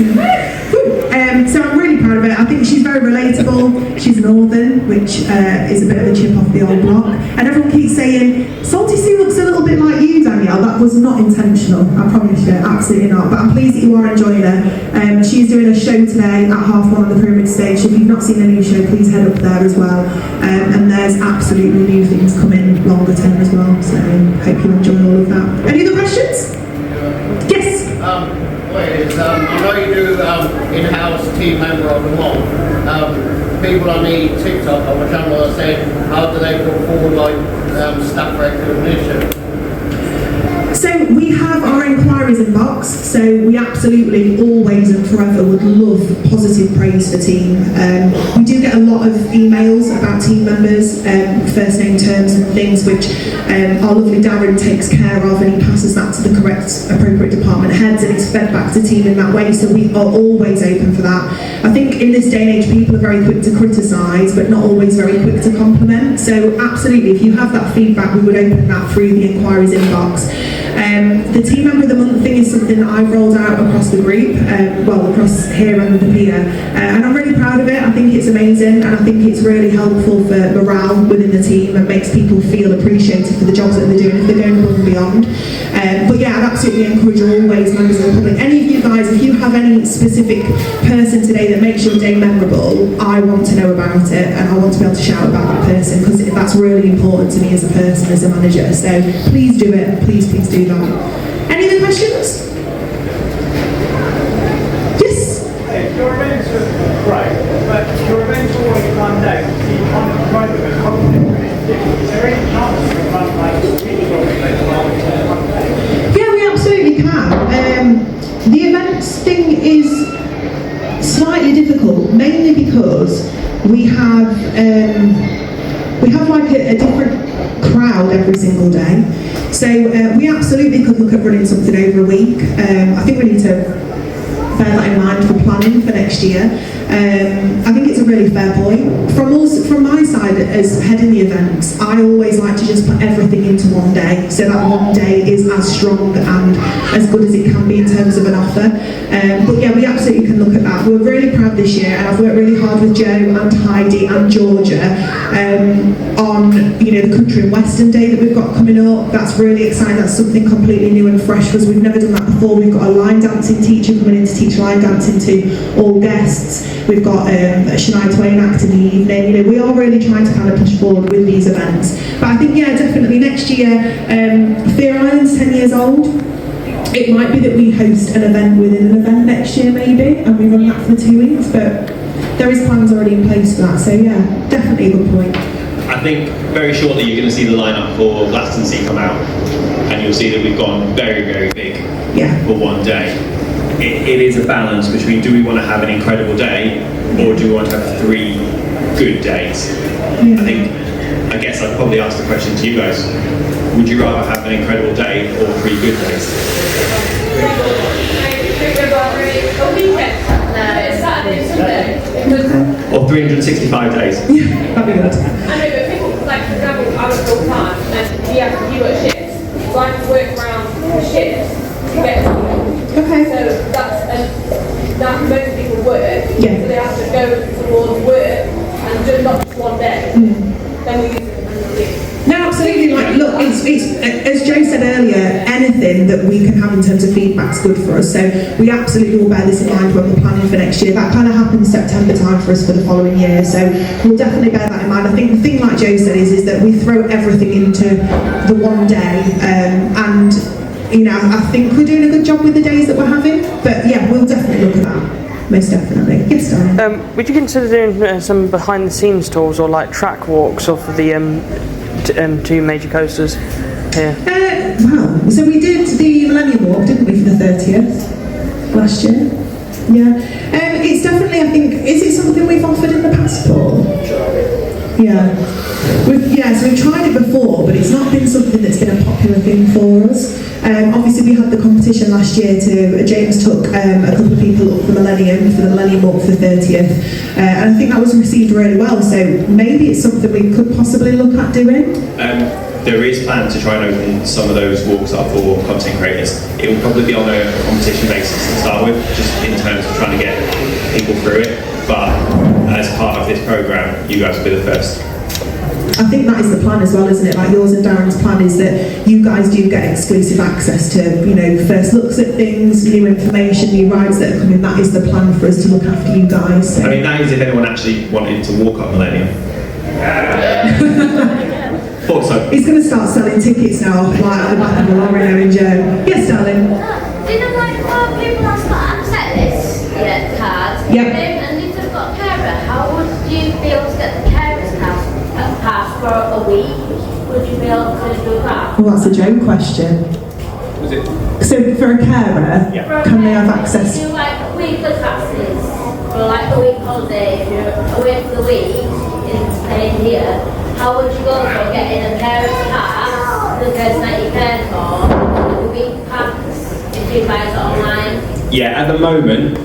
So I'm really proud of it. I think she's very relatable. She's northern, which is a bit of a chip off the old block. And everyone keeps saying, Salty Sea looks a little bit like you, Danielle. That was not intentional, I promise you, absolutely not. But I'm pleased that you are enjoying her. She's doing a show today at 1:30 on the Pyramid Stage. If you've not seen a new show, please head up there as well. And there's absolutely new things coming longer term as well. So hope you enjoy all of that. Any other questions? Yes? I know you do in-house team member of the month. People on the TikTok on the channel are saying, how do they put forward like staff recognition? So we have our inquiries inbox, so we absolutely always and forever would love positive praise for team. We do get a lot of emails about team members, first name terms and things, which our lovely Darren takes care of, and he passes that to the correct appropriate department heads, and it's fed back to team in that way, so we are always open for that. I think in this day and age people are very quick to criticise but not always very quick to compliment, so absolutely if you have that feedback we would open that through the inquiries inbox. The team member of the month thing is something that I've rolled out across the group, well across here and the pier, and I'm really proud of it. I think it's amazing, and I think it's really helpful for morale within the team and makes people feel appreciated for the jobs that they're doing if they're going above and beyond. But yeah, I'd absolutely encourage always members of the public, any of you guys, if you have any specific person today that makes your day memorable, I want to know about it and I want to be able to shout about that person, because that's really important to me as a person, as a manager, so please do it, please do that. Any other questions? Yes? Your events are great, but your events are always one day, so you kind of promote them as confident. Is there any chance you can run like really well one day? Yeah, we absolutely can. The events thing is slightly difficult, mainly because we have like a different crowd every single day. So we absolutely could look at running something over a week. I think we need to bear that in mind for planning for next year. I think it's a really fair point. From my side, as heading the events, I always like to just put everything into one day, so that one day is as strong and as good as it can be in terms of an offer. But yeah, we absolutely can look at that. We're really proud this year, and I've worked really hard with Joe and Heidi and Georgia on the Country and Western Day that we've got coming up. That's really exciting. That's something completely new and fresh because we've never done that before. We've got a line dancing teacher coming in to teach line dancing to all guests. We've got Shania Twain act in the evening. We are really trying to kind of push forward with these events. But I think, yeah, definitely next year, Fear Island's 10 years old. It might be that we host an event within an event next year maybe, and we run that for 2 weeks, but there is plans already in place for that, so yeah, definitely a good point. I think very shortly you're going to see the lineup for Glastonbury come out, and you'll see that we've gone very, very big for one day. It is a balance between, do we want to have an incredible day, or do we want to have 3 good days. I guess I'd probably ask the question to you guys: would you rather have an incredible day or 3 good days? A weekend. No, it's Saturday and Sunday. Or 365 days? That'd be good. I know, but people, like, for example, I work full time, and you work shifts, so I have to work around the shifts to get to work. Okay. So that most people work, so Yeah. they have to go towards work and do not just one day. Then we use it another week. No, absolutely. Like, look, it's as Joe said earlier, anything that we can have in terms of feedback's good for us. So we absolutely will bear this in mind when we're planning for next year. That kind of happens September time for us for the following year. So we'll definitely bear that in mind. I think the thing, like Joe said, is that we throw everything into the one day, and you know, I think we're doing a good job with the days that we're having. But yeah, we'll definitely look at that. Most definitely. Yes, darling. Would you consider doing some behind-the-scenes tours or like track walks off of the 2 major coasters here? Wow. So we did the Millennium Walk, didn't we, for the 30th last year? Yeah. It's definitely, I think, is it something we've offered in the past, Paul? Yeah. So we've tried it before, but it's not been something that's been a popular thing for us. Obviously we had the competition last year to, James took a couple of people up the Millennium for the Millennium Walk for the 30th, and I think that was received really well, so maybe it's something we could possibly look at doing. There is plans to try and open some of those walks up for content creators. It will probably be on a competition basis to start with, just in terms of trying to get people through it, but as part of this programme, you guys will be the first. I think that is the plan as well, isn't it? Like yours and Darren's plan is that you guys do get exclusive access to, you know, first looks at things, new information, new rides that are coming. That is the plan for us to look after you guys. So. I mean, that is if anyone actually wanted to walk up Millennium. Thought so. He's going to start selling tickets now, like at the back of the lorry now in Joe. Yes, darling. Do you know, like, people have got access cards? Yep. And if they've got a carer, how would you be able to get the carer's pass for a week? Would you be able to do that? Well, that's a Joe question. Was it? So for a carer, can they have access? Do like weekly passes for like a week holiday? If you're away for the week in staying here, how would you go for getting a carer's pass, the person that you care for, the week pass, if you buy it online? Yeah, at the moment,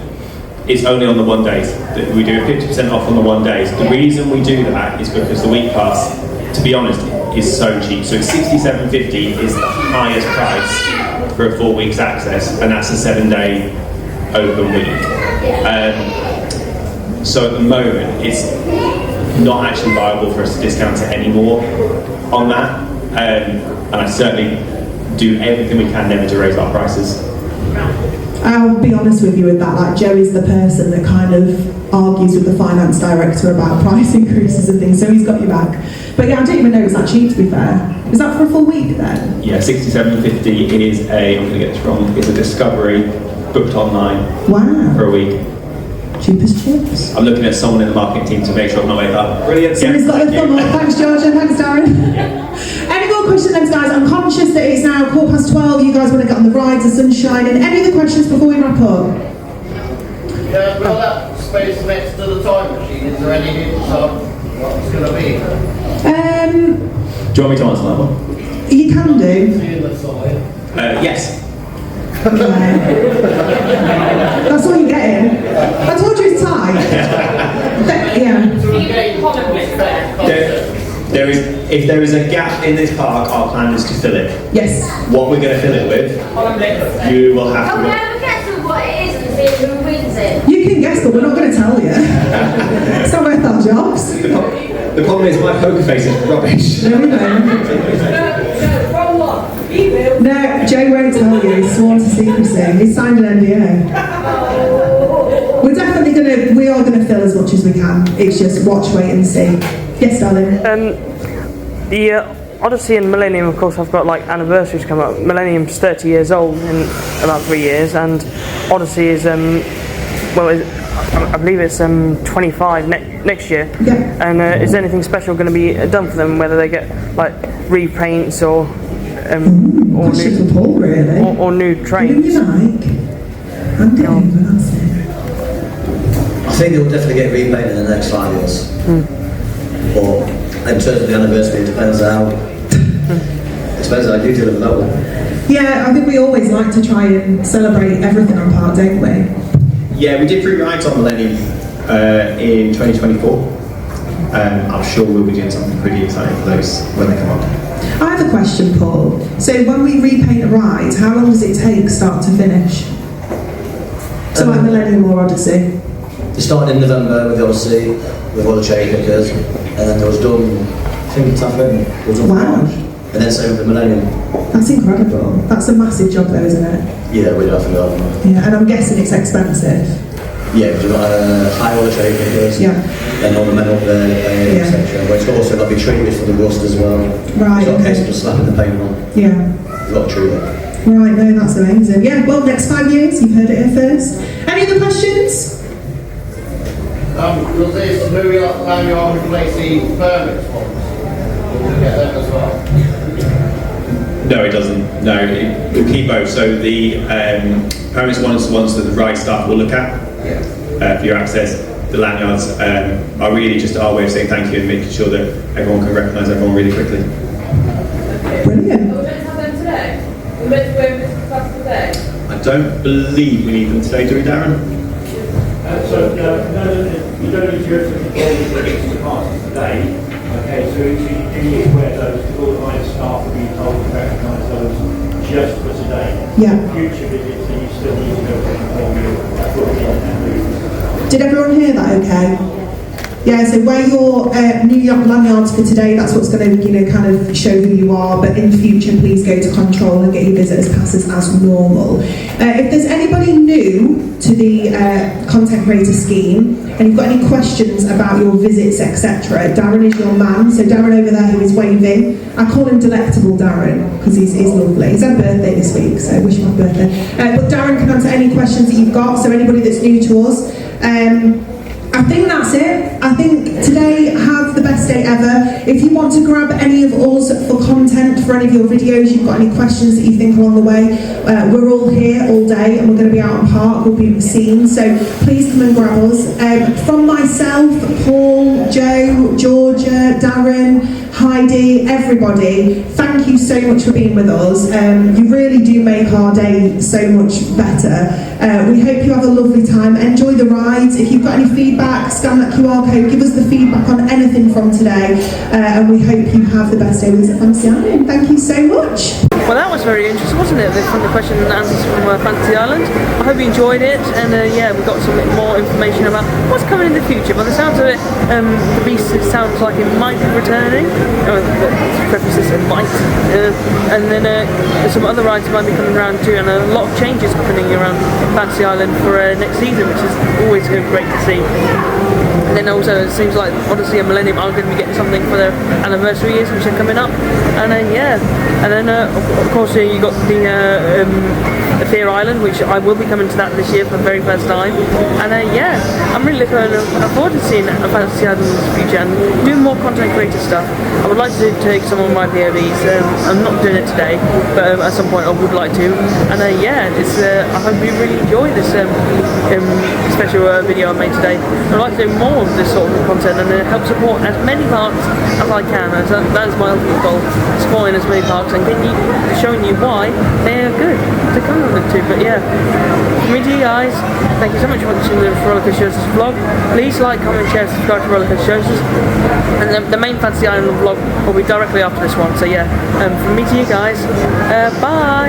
it's only on the 1 days. We do 50% off on the 1 days. The reason we do that is because the week pass, to be honest, is so cheap. So $67.50 is the highest price for a 4 weeks access, and that's a 7-day open week. So at the moment, it's not actually viable for us to discount it anymore on that. And I certainly do everything we can never to raise our prices. I'll be honest with you with that, like Joe is the person that kind of argues with the finance director about price increases and things, so he's got you back. But yeah, I didn't even know it was that cheap, to be fair. Is that for a full week then? Yeah, $67.50 is I'm going to get this wrong, it's a Discovery booked online. Wow. For a week. Cheap as chips. I'm looking at someone in the marketing team to make sure I've not made that. Brilliant. Somebody's got a thumb up. Thanks, Georgia. Thanks, Darren. Any more questions then, guys? I'm conscious that it's now 12:15. You guys want to get on the rides, the sun's shining. Any other questions before we wrap up? Yeah, well, that space next to the time machine, is there any hints on what it's going to be? Do you want me to answer that one? You can do. See the side. Yes. That's all you're getting. I told you it's tight. If there is a gap in this park, our plan is to fill it. Yes. What we're going to fill it with, you will have to. Can we ever guess what it is and see who wins it? You can guess, but we're not going to tell you. It's not worth our jobs. The problem is my poker face is rubbish. No, Joe won't tell you. He's sworn to secrecy. He's signed an NDA. We're definitely we are gonna fill as much as we can. It's just watch, wait and see. Yes, darling. The Odyssey and Millennium, of course, have got like anniversaries come up. Millennium's 30 years old in about 3 years, and Odyssey is I believe it's 25 next year. Yeah. And is anything special going to be done for them? Whether they get like repaints or question for Paul, really. Or new trains. Who you like? I'm doing I think it'll definitely get repainted in the next 5 years. But in terms of the anniversary, it depends how you deal with that one. Yeah, I think we always like to try and celebrate everything on Park, don't we? Yeah, we did 3 rides on Millennium in 2024. I'm sure we'll be doing something pretty exciting for those when they come on. I have a question, Paul. So when we repaint a ride, how long does it take start to finish? So like Millennium or Odyssey? It started in November with the Odyssey, with all the cherry pickers, and then it was done, I think it's happened, it was done March, and then same with the Millennium. That's incredible. That's a massive job though, isn't it? Yeah, we don't have to go over. Yeah, and I'm guessing it's expensive. Yeah, because you've got high all the cherry pickers, then all the men up there, etc. But it's also got to be treated for the rust as well. Right. It's not a case of just slapping the paint on. Yeah. You've got to treat it. Right, no, that's amazing. Yeah, well, next 5 years, you've heard it here first. Any other questions? Does this new lanyard replace the permits ones? Will we get them as well? No, it doesn't. No, we'll keep both. So the permits ones are the ones that the ride staff will look at for your access. The lanyards are really just our way of saying thank you and making sure that everyone can recognise everyone really quickly. Brilliant. Are we meant to have them today? We're meant to wear this class today? I don't believe we need them today, do we, Darren? So you don't need to go to the parties today. Okay, so you need to wear those because all the line staff will be told to recognise those just for today. Yeah. Future visits, and you still need to go to the Did everyone hear that okay? Yeah, so wear your New York lanyards for today. That's what's going to, kind of show who you are. But in the future, please go to control and get your visitors passes as normal. If there's anybody new to the content creator scheme and you've got any questions about your visits, etc., Darren is your man. So Darren over there who is waving, I call him Delectable Darren because he's lovely. He's had a birthday this week, so I wish him happy birthday. But Darren can answer any questions that you've got. So anybody that's new to us. I think that's it. I think today, have the best day ever. If you want to grab any of us for content for any of your videos, you've got any questions that you think along the way, we're all here all day and we're going to be out on park, we'll be seen, so please come and grab us. From myself, Paul, Joe, Georgia, Darren, Heidi, everybody, thank you so much for being with us. You really do make our day so much better. We hope you have a lovely time. Enjoy the rides. If you've got any feedback, scan that QR code, give us the feedback on anything from today, and we hope you have the best day with us at Fantasy Island. Thank you so much. Well, that was very interesting, wasn't it? The question and answers from Fantasy Island. I hope you enjoyed it, and yeah, we got some more information about what's coming in the future. By the sounds of it, the Beast sounds like it might be returning. Prefaces it might, and then there's some other rides might be coming around too, and a lot of changes happening around Fantasy Island for next season, which is always great to see. And then also it seems like Odyssey and Millennium are going to be getting something for their anniversary years, which are coming up. And yeah, and then of course you got the Fear Island, which I will be coming to that this year for the very first time. And yeah, I'm really looking forward to seeing Fantasy Island in the future and doing more content creator stuff. I would like to take some of my POVs. I'm not doing it today, but at some point I would like to. And yeah, it's I hope you really enjoy this special video I made today. I'd like to do more of this sort of content and help support as many parks as I can. That is my ultimate goal, supporting as many parks and showing you why they are good to come on to. But yeah, from me to you guys, thank you so much for watching the Rollercoaster vlog. Please like, comment, share, subscribe to Rollercoaster. And the main Fantasy Island vlog will be directly after this one. So yeah, from me to you guys, bye.